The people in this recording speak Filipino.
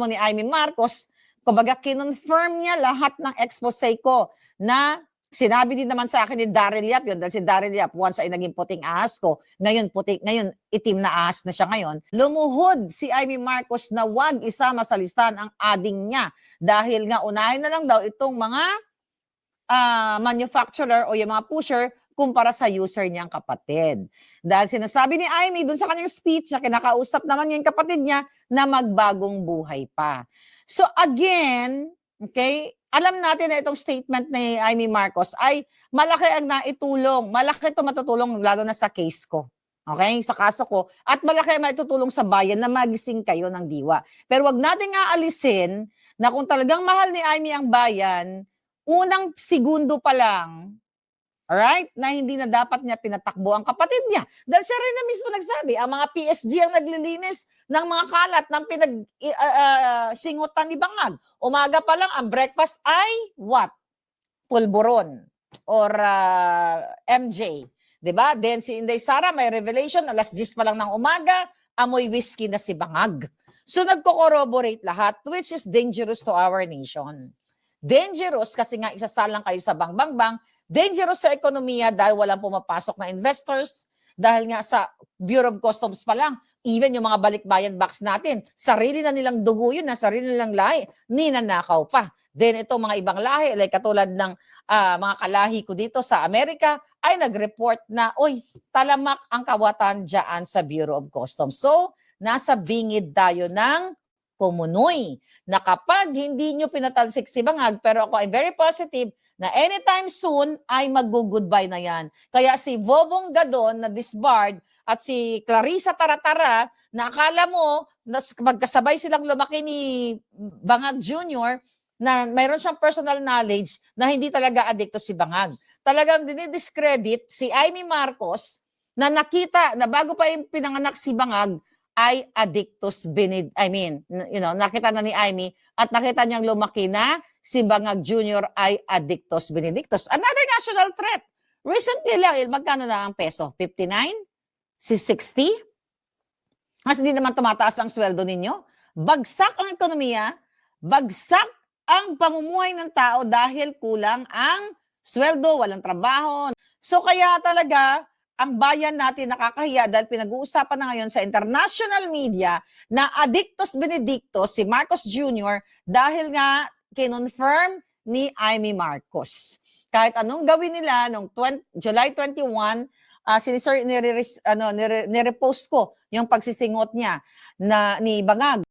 ni Amy Marcos, kumbaga kinonfirm niya lahat ng expose ko na sinabi din naman sa akin ni Daryl Yap yun, dahil si Daryl Yap once ay naging puting ahas ko, ngayon itim na ahas na siya ngayon. Lumuhod si Amy Marcos na wag isama sa listahan ang ading niya dahil nga unahin na lang daw itong mga manufacturer o yung mga pusher kumpara sa user niyang kapatid. Dahil sinasabi ni Amy dun sa kanyang speech na kinakausap naman yung kapatid niya na magbagong buhay pa. So again, okay, alam natin na itong statement ni Amy Marcos ay malaki ang naitulong. Malaki ito matutulong lalo na sa case ko. Okay? Sa kaso ko. At malaki ang maitutulong sa bayan na magising kayo ng diwa. Pero wag natin aalisin na kung talagang mahal ni Amy ang bayan, unang segundo pa lang, alright, na hindi na dapat niya pinatakbo ang kapatid niya. Dahil siya rin na mismo nagsabi, ang mga PSG ang naglilinis ng mga kalat ng singutan ni Bangag. Umaga pa lang, ang breakfast ay what? Pulburon or MJ. Diba? Then si Inday Sara, may revelation, alas 10 pa lang ng umaga, amoy whiskey na si Bangag. So nagko-corroborate lahat, which is dangerous to our nation. Dangerous kasi nga isasalang kayo sa bang-bang-bang, dangerous sa ekonomiya dahil walang pumapasok na investors, dahil nga sa Bureau of Customs pa lang, even yung mga balikbayan box natin, sarili na nilang dugo yun, sarili nilang lahi, ninanakaw pa. Then itong mga ibang lahi, like katulad ng mga kalahi ko dito sa Amerika, ay nag-report na, oy, talamak ang kawatan dyan sa Bureau of Customs. So, nasa bingid tayo ng kumunoy na kapag hindi nyo pinatalsik si Bangag, pero ako ay very positive na anytime soon ay mag-goodbye na yan. Kaya si Vovong Gadon na disbarred at si Clarissa Taratara na akala mo na magkasabay silang lumaki ni Bangag Jr. na mayroon siyang personal knowledge na hindi talaga adikto si Bangag. Talagang dinidiscredit si Amy Marcos na nakita na bago pa yung pinanganak si Bangag, ay addictus nakita na ni Amy at nakita niyang lumaki na si Bangag Jr. ay addictus benedictus. Another national threat. Recently lang, magkano na ang peso? 59? Si 60? Kasi hindi naman tumataas ang sweldo ninyo. Bagsak ang ekonomiya, bagsak ang pamumuhay ng tao dahil kulang ang sweldo, walang trabaho. So kaya talaga, ang bayan natin nakakahiya dahil pinag-uusapan na ngayon sa international media na addictus benedictus si Marcos Jr. dahil nga kinonfirm ni Amy Marcos. Kahit anong gawin nila noong July 21, nire-repost ko yung pagsisingot niya ni Bangag.